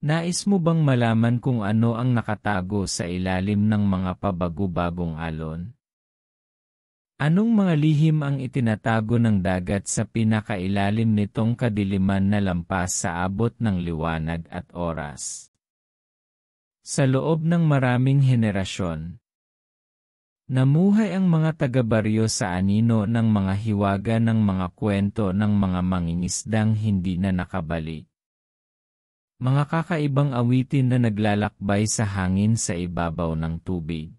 Nais mo bang malaman kung ano ang nakatago sa ilalim ng mga pabago-bagong alon? Anong mga lihim ang itinatago ng dagat sa pinakailalim nitong kadiliman na lampas sa abot ng liwanag at oras? Sa loob ng maraming henerasyon, namuhay ang mga taga-baryo sa anino ng mga hiwaga ng mga kwento ng mga mangingisdang hindi na nakabalik. Mga kakaibang awitin na naglalakbay sa hangin sa ibabaw ng tubig.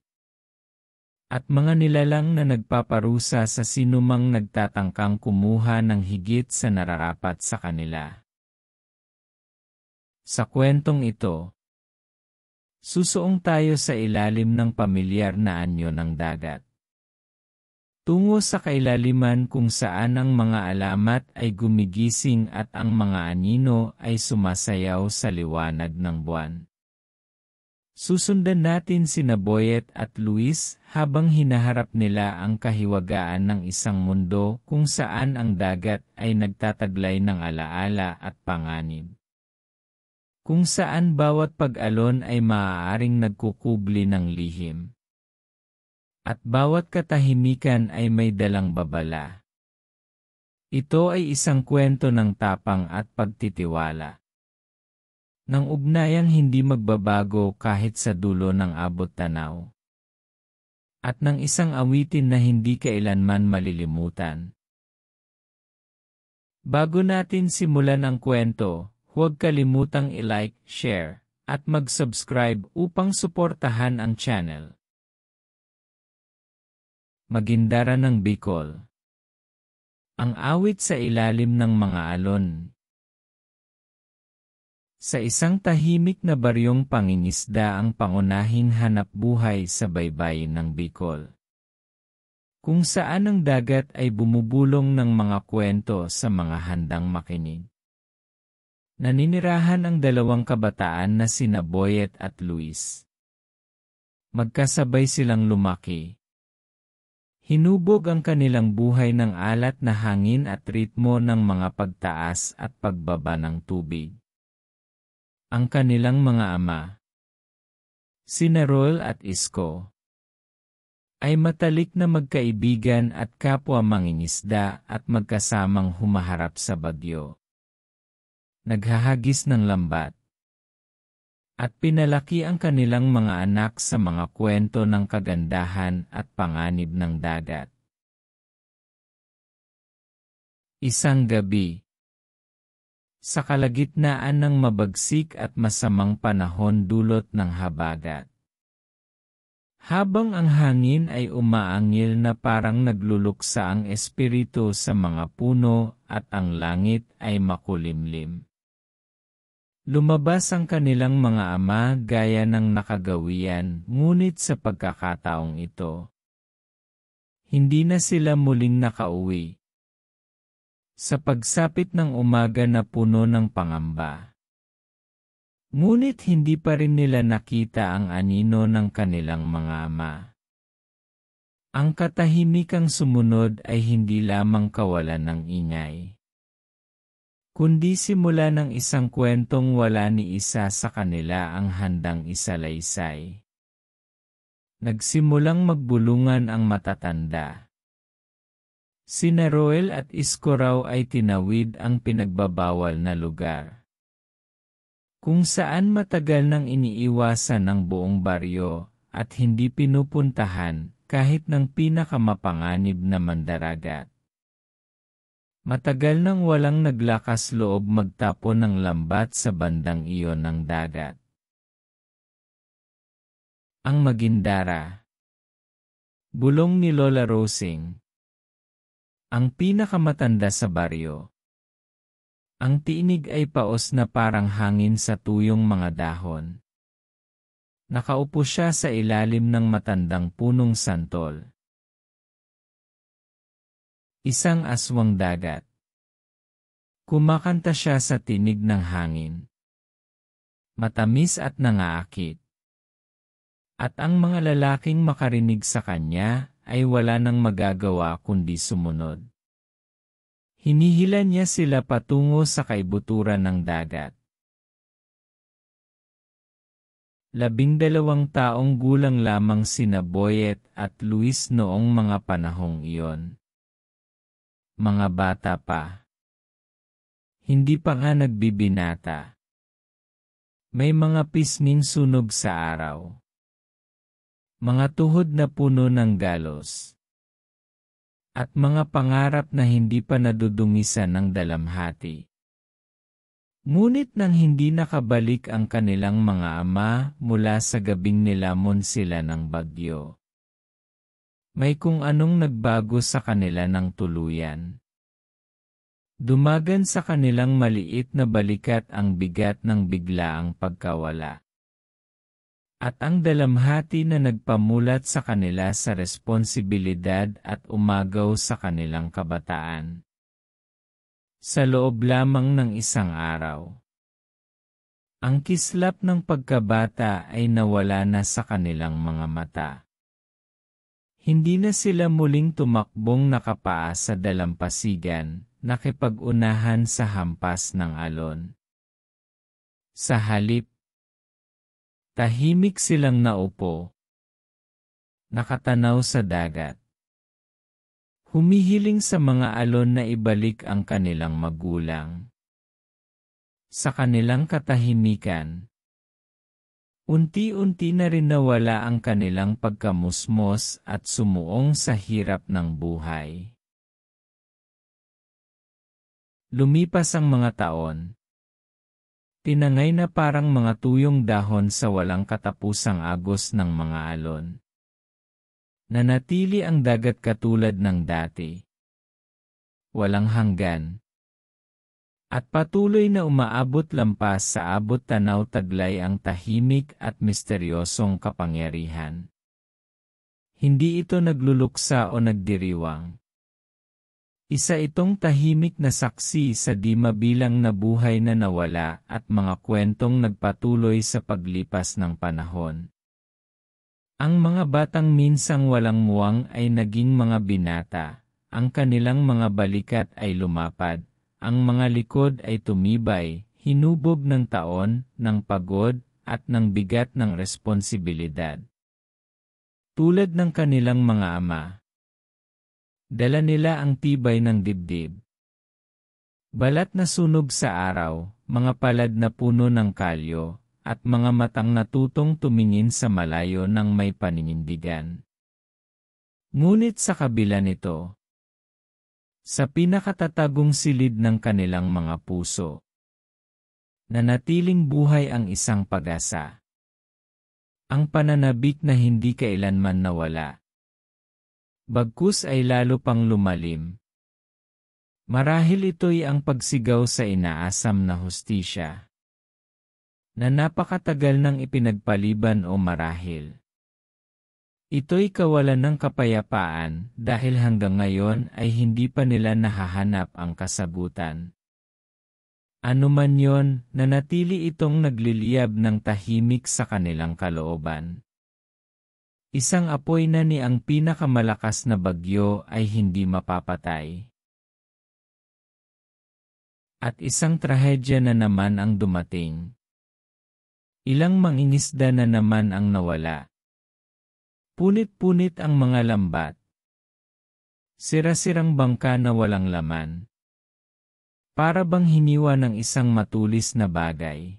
At mga nilalang na nagpaparusa sa sinumang nagtatangkang kumuha ng higit sa nararapat sa kanila. Sa kwentong ito, susuong tayo sa ilalim ng pamilyar na anyo ng dagat. Tungo sa kailaliman kung saan ang mga alamat ay gumigising at ang mga anino ay sumasayaw sa liwanag ng buwan. Susundan natin sina Boyet at Luis habang hinaharap nila ang kahiwagaan ng isang mundo kung saan ang dagat ay nagtataglay ng alaala at panganib. Kung saan bawat pag-alon ay maaaring nagkukubli ng lihim. At bawat katahimikan ay may dalang babala. Ito ay isang kwento ng tapang at pagtitiwala. Ng ugnayang hindi magbabago kahit sa dulo ng abot tanaw. At ng isang awitin na hindi kailanman malilimutan. Bago natin simulan ang kwento, huwag kalimutang i-like, share, at mag-subscribe upang suportahan ang channel. Magindara ng Bicol. Ang awit sa ilalim ng mga alon. Sa isang tahimik na baryong pangingisda ang pangunahing hanapbuhay sa baybayin ng Bicol. Kung saan ang dagat ay bumubulong ng mga kwento sa mga handang makinig. Naninirahan ang dalawang kabataan na sina Boyet at Luis. Magkasabay silang lumaki. Hinubog ang kanilang buhay ng alat na hangin at ritmo ng mga pagtaas at pagbaba ng tubig. Ang kanilang mga ama, sina Roel at Isko, ay matalik na magkaibigan at kapwa mangingisda at magkasamang humaharap sa bagyo. Naghahagis ng lambat. At pinalaki ang kanilang mga anak sa mga kwento ng kagandahan at panganib ng dagat. Isang gabi. Sa kalagitnaan ng mabagsik at masamang panahon dulot ng habagat. Habang ang hangin ay umaangil na parang nagluluksa ang espiritu sa mga puno at ang langit ay makulimlim. Lumabas ang kanilang mga ama gaya ng nakagawian, ngunit sa pagkakataong ito, hindi na sila muling nakauwi. Sa pagsapit ng umaga na puno ng pangamba. Ngunit hindi pa rin nila nakita ang anino ng kanilang mga ama. Ang katahimikang sumunod ay hindi lamang kawalan ng ingay. Kundi simula ng isang kwentong wala ni isa sa kanila ang handang isalaysay. Nagsimulang magbulungan ang matatanda. Sina Roel at Isko raw ay tinawid ang pinagbabawal na lugar. Kung saan matagal nang iniiwasan ng buong baryo at hindi pinupuntahan kahit ng pinakamapanganib na mandaragat. Matagal nang walang naglakas loob magtapon ng lambat sa bandang iyon ng dagat. Ang Magindara. Bulong ni Lola Rosing. Ang pinakamatanda sa baryo. Ang tinig ay paos na parang hangin sa tuyong mga dahon. Nakaupo siya sa ilalim ng matandang punong santol. Isang aswang dagat. Kumakanta siya sa tinig ng hangin. Matamis at nangaakit. At ang mga lalaking makarinig sa kanya ay wala nang magagawa kundi sumunod. Hinihila niya sila patungo sa kaibuturan ng dagat. 12 taong gulang lamang sina Boyet at Luis noong mga panahong iyon. Mga bata pa. Hindi pa nga nagbibinata. May mga pisnging sunog sa araw. Mga tuhod na puno ng galos. At mga pangarap na hindi pa nadudungisan ng dalamhati. Ngunit nang hindi nakabalik ang kanilang mga ama mula sa gabing nilamon sila ng bagyo. May kung anong nagbago sa kanila ng tuluyan. Dumagan sa kanilang maliit na balikat ang bigat ng biglaang pagkawala. At ang dalamhati na nagpamulat sa kanila sa responsibilidad at umagaw sa kanilang kabataan. Sa loob lamang ng isang araw. Ang kislap ng pagkabata ay nawala na sa kanilang mga mata. Hindi na sila muling tumakbong nakapaa sa dalampasigan, nakipag-unahan sa hampas ng alon. Sa halip, tahimik silang naupo, nakatanaw sa dagat. Humihiling sa mga alon na ibalik ang kanilang magulang. Sa kanilang katahimikan, unti-unti na rin nawala ang kanilang pagkamusmos at sumuong sa hirap ng buhay. Lumipas ang mga taon. Tinangay na parang mga tuyong dahon sa walang katapusang agos ng mga alon. Nanatili ang dagat katulad ng dati. Walang hanggan. At patuloy na umaabot lampas sa abot tanaw taglay ang tahimik at misteryosong kapangyarihan. Hindi ito nagluluksa o nagdiriwang. Isa itong tahimik na saksi sa di mabilang na buhay na nawala at mga kwentong nagpatuloy sa paglipas ng panahon. Ang mga batang minsang walang muwang ay naging mga binata, ang kanilang mga balikat ay lumapad, ang mga likod ay tumibay, hinubog ng taon, ng pagod, at ng bigat ng responsibilidad. Tulad ng kanilang mga ama. Dala nila ang tibay ng dibdib. Balat na sunog sa araw, mga palad na puno ng kalyo, at mga matang natutong tumingin sa malayo ng may paninindigan. Ngunit sa kabila nito, sa pinakatatagong silid ng kanilang mga puso, nanatiling buhay ang isang pag-asa. Ang pananabik na hindi kailanman nawala. Bagkus ay lalo pang lumalim. Marahil ito'y ang pagsigaw sa inaasam na hustisya, na napakatagal nang ipinagpaliban o marahil. Ito'y kawalan ng kapayapaan dahil hanggang ngayon ay hindi pa nila nahahanap ang kasagutan. Ano man yon, nanatili itong nagliliyab ng tahimik sa kanilang kalooban. Isang apoy na ni ang pinakamalakas na bagyo ay hindi mapapatay. At isang trahedya na naman ang dumating. Ilang mangingisda na naman ang nawala. Punit-punit ang mga lambat. Sira-sirang bangka na walang laman. Para bang hiniwa ng isang matulis na bagay.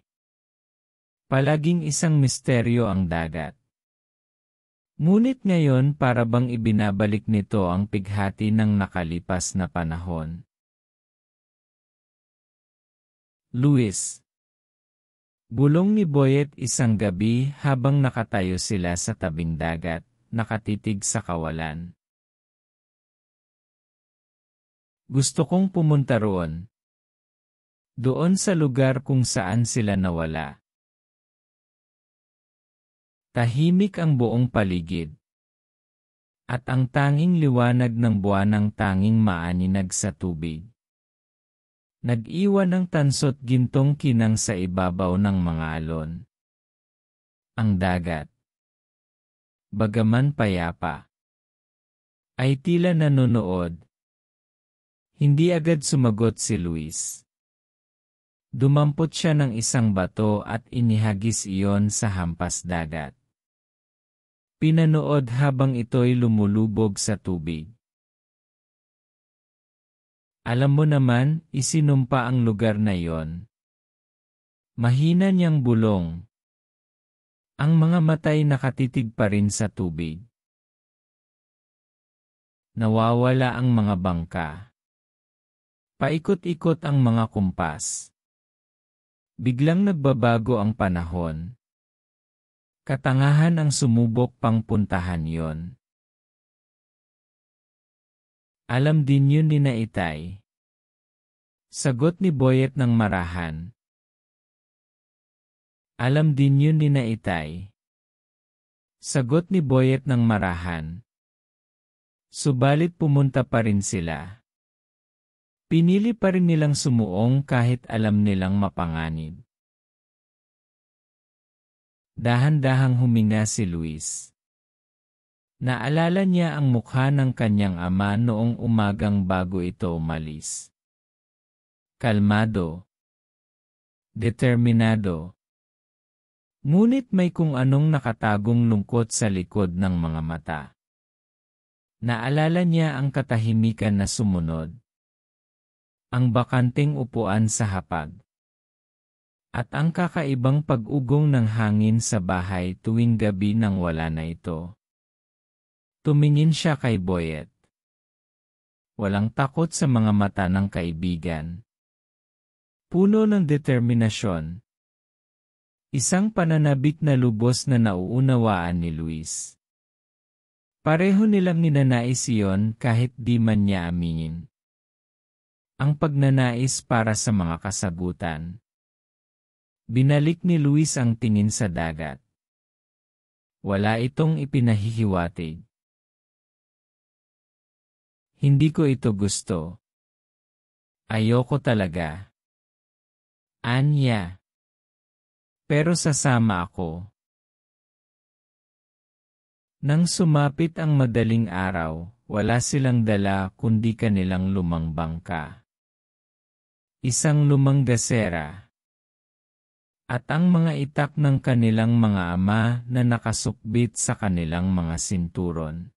Palaging isang misteryo ang dagat. Ngunit ngayon para bang ibinabalik nito ang pighati ng nakalipas na panahon. Luis. Bulong ni Boyet isang gabi habang nakatayo sila sa tabing dagat, nakatitig sa kawalan. Gusto kong pumunta roon. Doon sa lugar kung saan sila nawala. Tahimik ang buong paligid. At ang tanging liwanag ng buwan ang tanging maaninag sa tubig. Nag-iwan ng tansot gintong kinang sa ibabaw ng mga alon. Ang dagat, bagaman payapa, ay tila nanonood. Hindi agad sumagot si Luis. Dumampot siya ng isang bato at inihagis iyon sa hampas dagat. Pinanood habang ito'y lumulubog sa tubig. Alam mo naman, isinumpa ang lugar na iyon. Mahina niyang bulong. Ang mga matay nakatitig pa rin sa tubig. Nawawala ang mga bangka. Paikot-ikot ang mga kumpas. Biglang nagbabago ang panahon. Katangahan ang sumubok pang puntahan yon. Alam din yun ni na Itay. Sagot ni Boyet ng marahan. Alam din yun ni na Itay. Sagot ni Boyet ng marahan. Subalit pumunta pa rin sila. Pinili pa rin nilang sumuong kahit alam nilang mapanganib. Dahan-dahang huminga si Luis. Naalala niya ang mukha ng kanyang ama noong umagang bago ito umalis. Kalmado. Determinado. Ngunit may kung anong nakatagong lungkot sa likod ng mga mata. Naalala niya ang katahimikan na sumunod. Ang bakanting upuan sa hapag. At ang kakaibang pag-ugong ng hangin sa bahay tuwing gabi nang wala na ito. Tumingin siya kay Boyet. Walang takot sa mga mata ng kaibigan. Puno ng determinasyon. Isang pananabik na lubos na nauunawaan ni Luis. Pareho nilang ninanais iyon kahit di man niya aminin. Ang pagnanais para sa mga kasagutan. Binalik ni Luis ang tingin sa dagat. Wala itong ipinahihiwatig. Hindi ko ito gusto. Ayoko talaga. Anya. Pero sasama ako. Nang sumapit ang madaling araw, wala silang dala kundi kanilang lumang bangka. Isang lumang gasera. At ang mga itak ng kanilang mga ama na nakasukbit sa kanilang mga sinturon.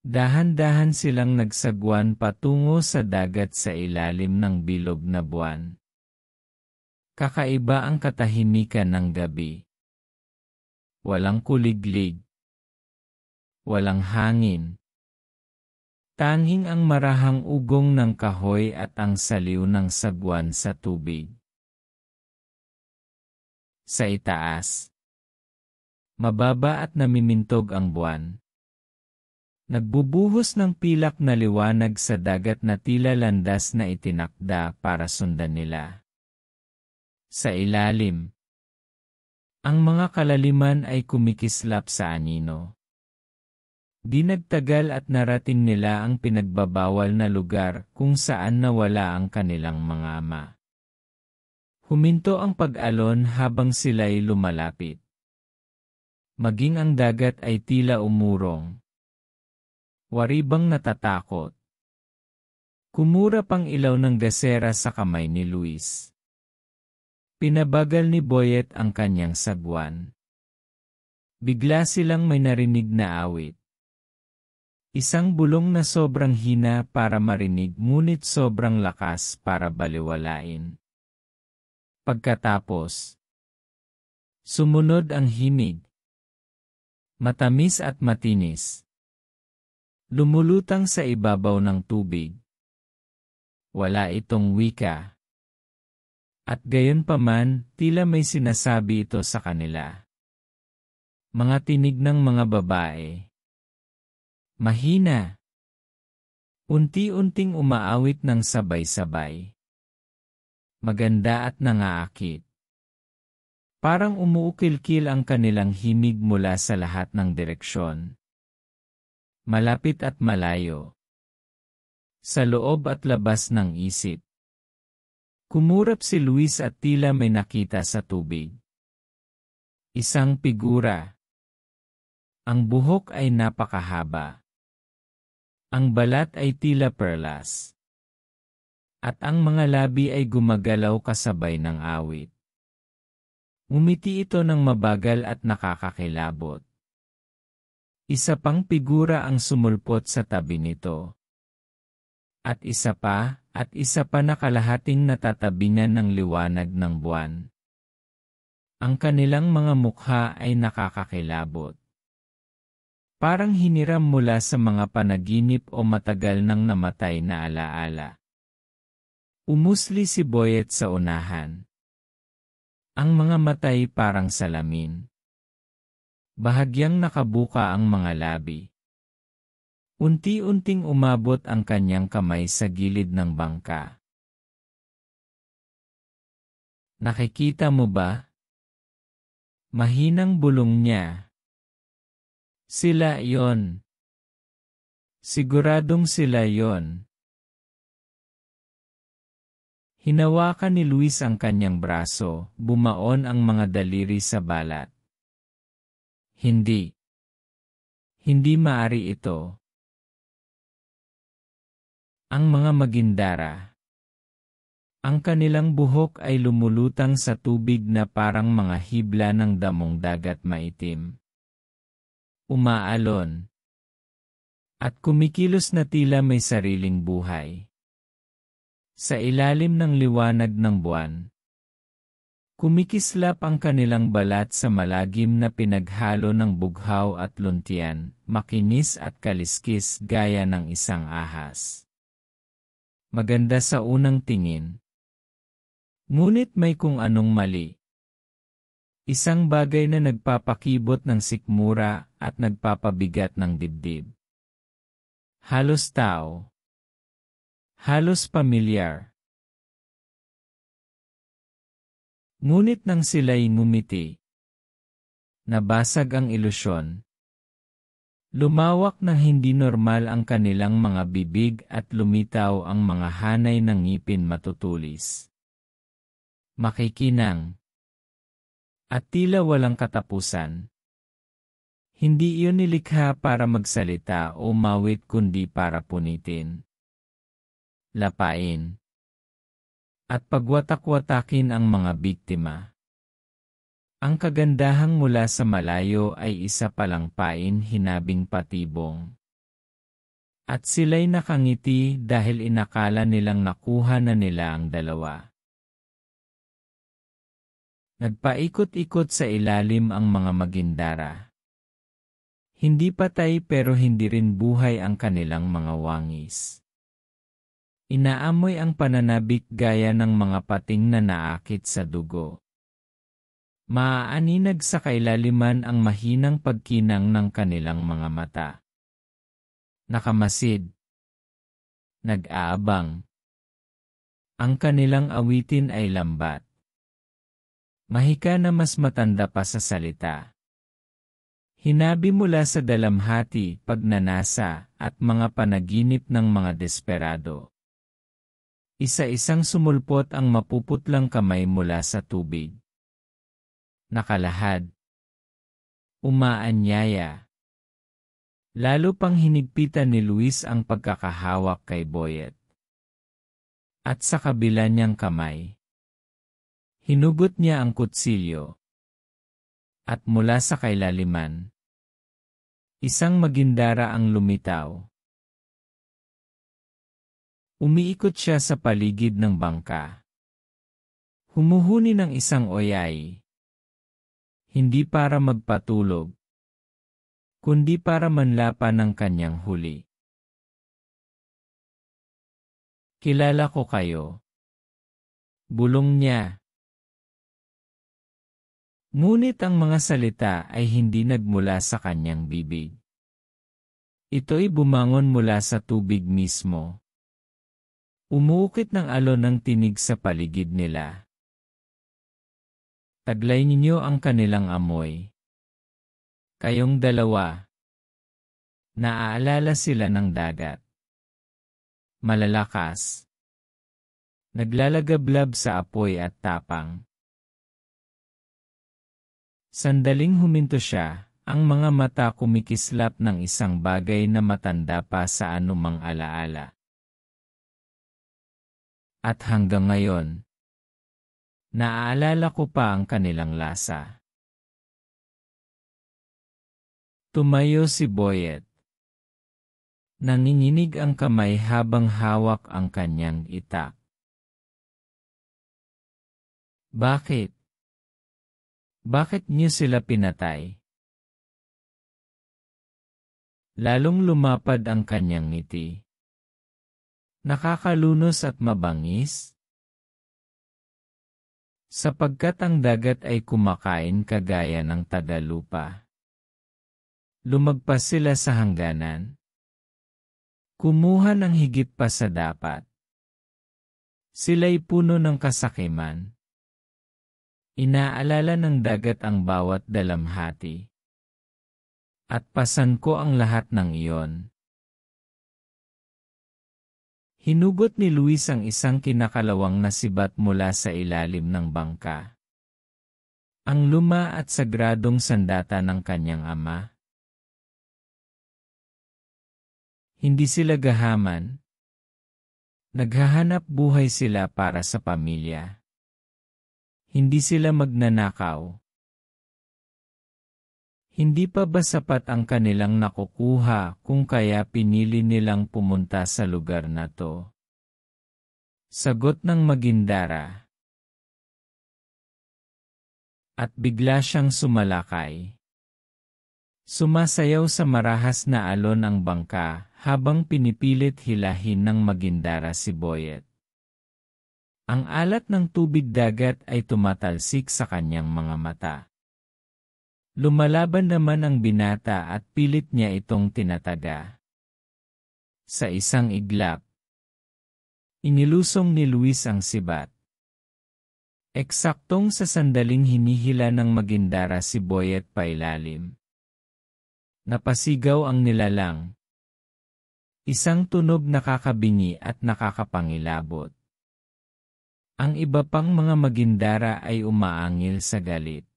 Dahan-dahan silang nagsagwan patungo sa dagat sa ilalim ng bilog na buwan. Kakaiba ang katahimikan ng gabi. Walang kuliglig. Walang hangin. Tanging ang marahang ugong ng kahoy at ang saliw ng sagwan sa tubig. Sa itaas. Mababa at namimintog ang buwan. Nagbubuhos ng pilak na liwanag sa dagat na tila landas na itinakda para sundan nila. Sa ilalim. Ang mga kalaliman ay kumikislap sa anino. Di nagtagal at narating nila ang pinagbabawal na lugar kung saan nawala ang kanilang mga ama. Huminto ang pag-alon habang sila'y lumalapit. Maging ang dagat ay tila umurong. Waribang natatakot. Kumura pang ilaw ng gasera sa kamay ni Luis. Pinabagal ni Boyet ang kanyang sagwan. Bigla silang may narinig na awit. Isang bulong na sobrang hina para marinig ngunit sobrang lakas para baliwalain. Pagkatapos, sumunod ang himig. Matamis at matinis. Lumulutang sa ibabaw ng tubig. Wala itong wika. At gayunpaman, tila may sinasabi ito sa kanila. Mga tinig ng mga babae. Mahina. Unti-unting umaawit ng sabay-sabay. Maganda at nangaakit. Parang umuukil-kil ang kanilang himig mula sa lahat ng direksyon. Malapit at malayo. Sa loob at labas ng isip. Kumurap si Luis at tila may nakita sa tubig. Isang figura. Ang buhok ay napakahaba. Ang balat ay tila perlas. At ang mga labi ay gumagalaw kasabay ng awit. Umiti ito ng mabagal at nakakakilabot. Isa pang figura ang sumulpot sa tabi nito. At isa pa na kalahating natatabingan ng liwanag ng buwan. Ang kanilang mga mukha ay nakakakilabot. Parang hiniram mula sa mga panaginip o matagal nang namatay na alaala. Umusli si Boyet sa unahan. Ang mga matay parang salamin. Bahagyang nakabuka ang mga labi. Unti-unting umabot ang kanyang kamay sa gilid ng bangka. Nakikita mo ba? Mahinang bulong niya. Sila yon. Siguradong sila yon. Hinawakan ni Luis ang kanyang braso, bumaon ang mga daliri sa balat. Hindi. Hindi maari ito. Ang mga magindara. Ang kanilang buhok ay lumulutang sa tubig na parang mga hibla ng damong dagat maitim. Umaalon. At kumikilos na tila may sariling buhay. Sa ilalim ng liwanag ng buwan. Kumikislap ang kanilang balat sa malagim na pinaghalo ng bughaw at luntian, makinis at kaliskis gaya ng isang ahas. Maganda sa unang tingin. Ngunit may kung anong mali. Isang bagay na nagpapakibot ng sikmura at nagpapabigat ng dibdib. Halos tao. Halos pamilyar. Ngunit nang sila'y ngumiti, nabasag ang ilusyon. Lumawak ng hindi normal ang kanilang mga bibig at lumitaw ang mga hanay ng ngipin matutulis. Makikinang. At tila walang katapusan. Hindi iyon nilikha para magsalita o mawit kundi para punitin. Lapain. At pagwatak-watakin ang mga biktima. Ang kagandahang mula sa malayo ay isa palang pain hinabing patibong. At sila'y nakangiti dahil inakala nilang nakuha na nila ang dalawa. Nagpaikot-ikot sa ilalim ang mga magindara. Hindi patay pero hindi rin buhay ang kanilang mga wangis. Inaamoy ang pananabik gaya ng mga pating na naakit sa dugo. Maaaninag sa kailaliman ang mahinang pagkinang ng kanilang mga mata. Nakamasid. Nag-aabang. Ang kanilang awitin ay lambat. Mahika na mas matanda pa sa salita. Hinabi mula sa dalamhati, pagnanasa, at mga panaginip ng mga desperado. Isa-isang sumulpot ang mapuputlang kamay mula sa tubig. Nakalahad. Umaanyaya. Lalo pang hinigpitan ni Luis ang pagkakahawak kay Boyet. At sa kabila niyang kamay, hinugot niya ang kutsilyo. At mula sa kailaliman, isang magindara ang lumitaw. Umiikot siya sa paligid ng bangka. Humuhuni ng isang oyay. Hindi para magpatulog, kundi para manlapan ng kanyang huli. Kilala ko kayo. Bulong niya. Ngunit ang mga salita ay hindi nagmula sa kanyang bibig. Ito'y bumangon mula sa tubig mismo. Umuukit ng alon ng tinig sa paligid nila. Taglay ninyo ang kanilang amoy. Kayong dalawa. Naaalala sila ng dagat. Malalakas. Naglalagablab sa apoy at tapang. Sandaling huminto siya, ang mga mata kumikislap ng isang bagay na matanda pa sa anumang alaala. At hanggang ngayon, naaalala ko pa ang kanilang lasa. Tumayo si Boyet. Nanginginig ang kamay habang hawak ang kanyang itak. Bakit? Bakit niyo sila pinatay? Lalong lumapad ang kanyang ngiti. Nakakalunos at mabangis? Sapagkat ang dagat ay kumakain kagaya ng tagalupa. Lumagpas sila sa hangganan. Kumuha ng higit pa sa dapat. Sila'y puno ng kasakiman. Inaalala ng dagat ang bawat dalamhati. At pasan ko ang lahat ng iyon. Hinugot ni Luis ang isang kinakalawang na sibat mula sa ilalim ng bangka. Ang luma at sagradong sandata ng kanyang ama. Hindi sila gahaman. Naghahanap buhay sila para sa pamilya. Hindi sila magnanakaw. Hindi pa ba sapat ang kanilang nakukuha kung kaya pinili nilang pumunta sa lugar na to? Sagot ng Magindara. At bigla siyang sumalakay. Sumasayaw sa marahas na alon ang bangka habang pinipilit hilahin ng Magindara si Boyet. Ang alat ng tubig dagat ay tumatalsik sa kanyang mga mata. Lumalaban naman ang binata at pilit niya itong tinataga. Sa isang iglap, inilusong ni Luis ang sibat. Eksaktong sa sandaling hinihila ng Magindara si Boyet pailalim. Napasigaw ang nilalang. Isang tunog nakakabingi at nakakapangilabot. Ang iba pang mga Magindara ay umaangil sa galit.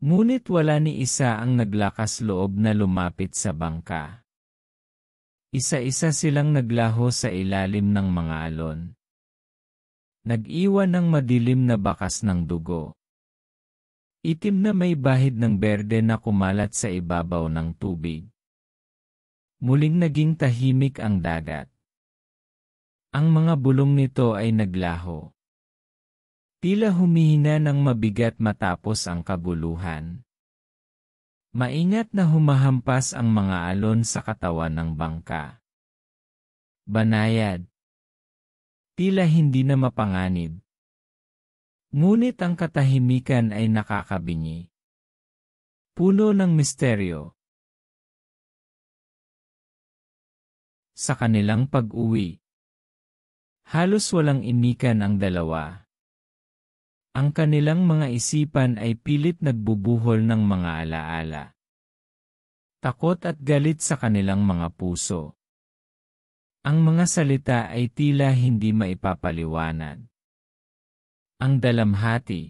Ngunit wala ni isa ang naglakas loob na lumapit sa bangka. Isa-isa silang naglaho sa ilalim ng mga alon. Nag-iwan ng madilim na bakas ng dugo. Itim na may bahid ng berde na kumalat sa ibabaw ng tubig. Muling naging tahimik ang dagat. Ang mga bulong nito ay naglaho. Tila humihina ng mabigat matapos ang kaguluhan. Maingat na humahampas ang mga alon sa katawan ng bangka. Banayad. Tila hindi na mapanganib. Ngunit ang katahimikan ay nakakabingi. Puno ng misteryo. Sa kanilang pag-uwi, halos walang imikan ang dalawa. Ang kanilang mga isipan ay pilit nagbubuhol ng mga alaala. Takot at galit sa kanilang mga puso. Ang mga salita ay tila hindi maipapaliwanag. Ang dalamhati,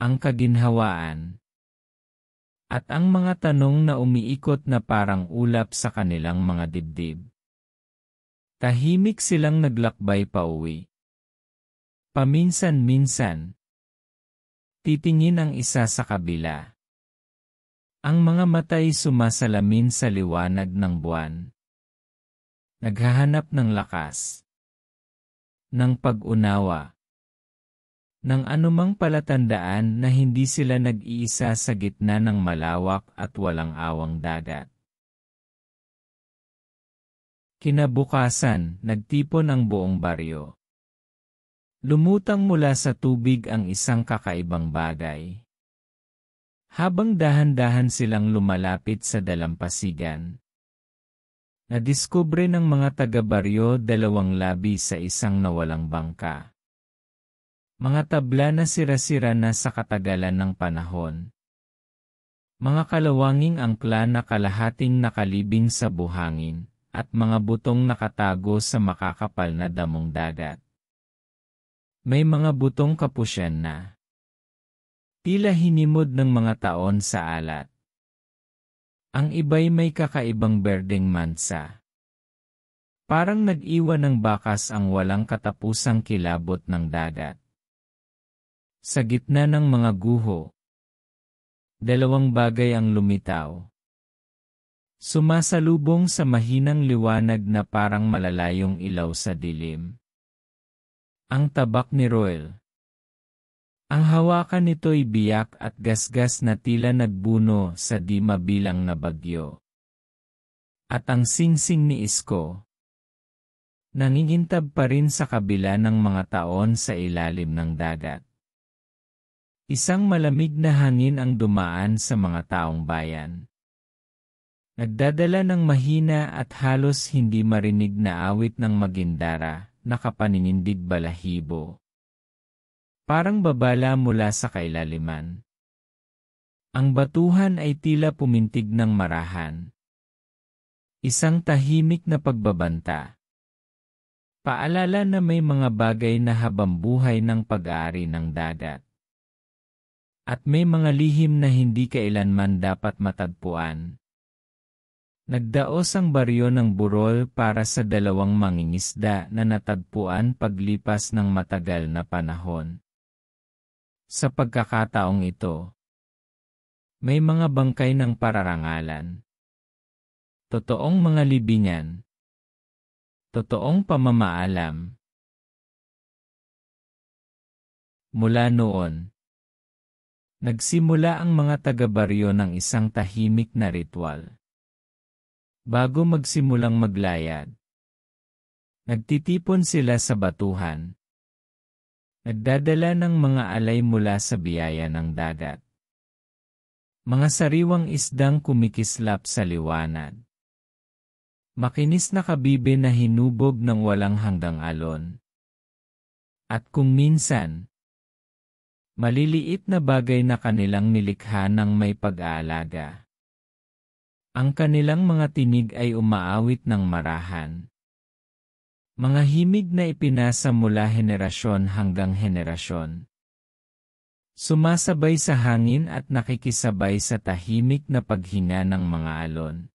ang kaginhawaan, at ang mga tanong na umiikot na parang ulap sa kanilang mga dibdib. Tahimik silang naglakbay pauwi. Paminsan-minsan, titingin ang isa sa kabila. Ang mga matay sumasalamin sa liwanag ng buwan. Naghahanap ng lakas, ng pag-unawa, ng anumang palatandaan na hindi sila nag-iisa sa gitna ng malawak at walang awang dagat. Kinabukasan, nagtipon ang buong baryo. Lumutang mula sa tubig ang isang kakaibang bagay. Habang dahan-dahan silang lumalapit sa dalampasigan, nadiskubre ng mga taga-baryo 2 labi sa isang nawalang bangka. Mga tabla na sira-sira na sa katagalan ng panahon. Mga kalawanging angkla na kalahating nakalibing sa buhangin, at mga butong nakatago sa makakapal na damong dagat. May mga butong kapusyan na. Tila hinimod ng mga taon sa alat. Ang iba'y may kakaibang berdeng mansa. Parang nag-iwan ng bakas ang walang katapusang kilabot ng dagat. Sa gitna ng mga guho, dalawang bagay ang lumitaw. Sumasalubong sa mahinang liwanag na parang malalayong ilaw sa dilim. Ang tabak ni Roel. Ang hawakan nito'y biyak at gasgas na tila nagbuno sa di mabilang na bagyo. At ang singsing ni Isko, nangingintab pa rin sa kabila ng mga taon sa ilalim ng dagat. Isang malamig na hangin ang dumaan sa mga taong bayan. Nagdadala ng mahina at halos hindi marinig na awit ng Magindara, nakapaninindig balahibo. Parang babala mula sa kailaliman. Ang batuhan ay tila pumintig ng marahan. Isang tahimik na pagbabanta. Paalala na may mga bagay na habambuhay ng pag-aari ng dagat. At may mga lihim na hindi kailanman dapat matagpuan. Nagdaos ang baryo ng burol para sa dalawang mangingisda na natagpuan paglipas ng matagal na panahon. Sa pagkakataong ito, may mga bangkay ng pararangalan. Totoong mga libingan. Totoong pamamaalam. Mula noon, nagsimula ang mga taga-baryo ng isang tahimik na ritual. Bago magsimulang maglayad, nagtitipon sila sa batuhan. Nagdadala ng mga alay mula sa biyaya ng dagat. Mga sariwang isdang kumikislap sa liwanag. Makinis na kabibe na hinubog ng walang hanggang alon. At kung minsan, maliliit na bagay na kanilang nilikha ng may pag-aalaga. Ang kanilang mga tinig ay umaawit ng marahan. Mga himig na ipinasa mula henerasyon hanggang henerasyon. Sumasabay sa hangin at nakikisabay sa tahimik na paghinga ng mga alon.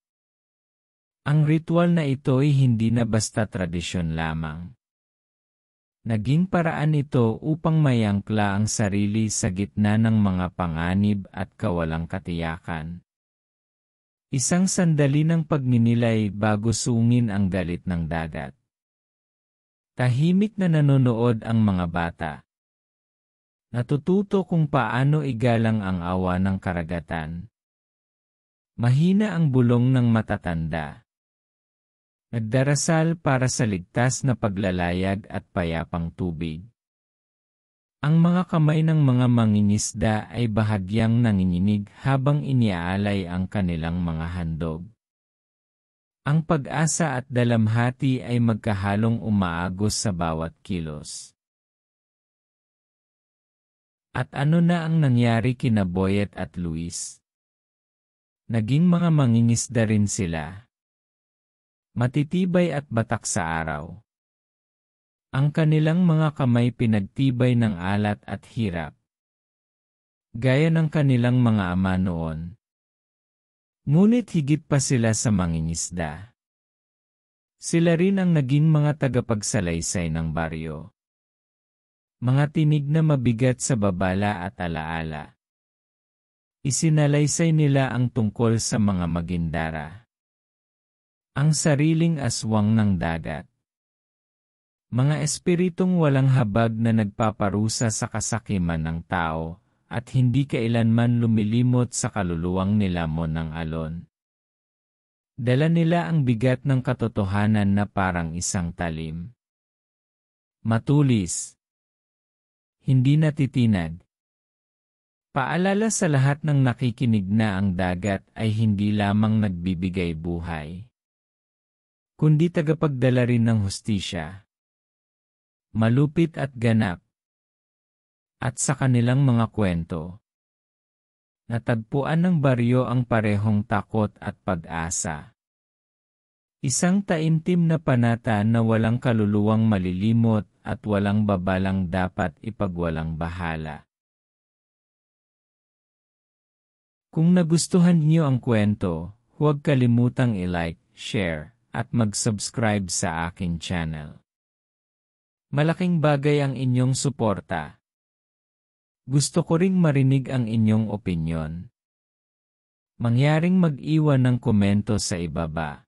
Ang ritual na ito ay hindi na basta tradisyon lamang. Naging paraan ito upang mayangkla ang sarili sa gitna ng mga panganib at kawalang katiyakan. Isang sandali ng pagninilay bago sungin ang galit ng dagat. Tahimik na nanonood ang mga bata. Natututo kung paano igalang ang awa ng karagatan. Mahina ang bulong ng matatanda. Nagdarasal para sa ligtas na paglalayag at payapang tubig. Ang mga kamay ng mga mangingisda ay bahagyang nanginginig habang iniaalay ang kanilang mga handog. Ang pag-asa at dalamhati ay magkahalong umaagos sa bawat kilos. At ano na ang nangyari kina Boyet at Luis? Naging mga mangingisda rin sila. Matitibay at batak sa araw. Ang kanilang mga kamay pinagtibay ng alat at hirap. Gaya ng kanilang mga ama noon. Ngunit higit pa sila sa mangingisda. Sila rin ang naging mga tagapagsalaysay ng baryo. Mga tinig na mabigat sa babala at alaala. Isinalaysay nila ang tungkol sa mga Magindara. Ang sariling aswang ng dagat. Mga espiritong walang habag na nagpaparusa sa kasakiman ng tao at hindi kailanman lumilimot sa kaluluwang nilamon ng alon. Dala nila ang bigat ng katotohanan na parang isang talim. Matulis. Hindi natitinag. Paalala sa lahat ng nakikinig na ang dagat ay hindi lamang nagbibigay buhay, kundi tagapagdala rin ng hustisya. Malupit at ganap. At sa kanilang mga kwento, natagpuan ng baryo ang parehong takot at pag-asa. Isang taimtim na panata na walang kaluluwang malilimot at walang babalang dapat ipagwalang bahala. Kung nagustuhan niyo ang kwento, huwag kalimutang i-like, share, at mag-subscribe sa akin channel. Malaking bagay ang inyong suporta. Gusto ko ring marinig ang inyong opinyon. Mangyaring mag-iwan ng komento sa ibaba.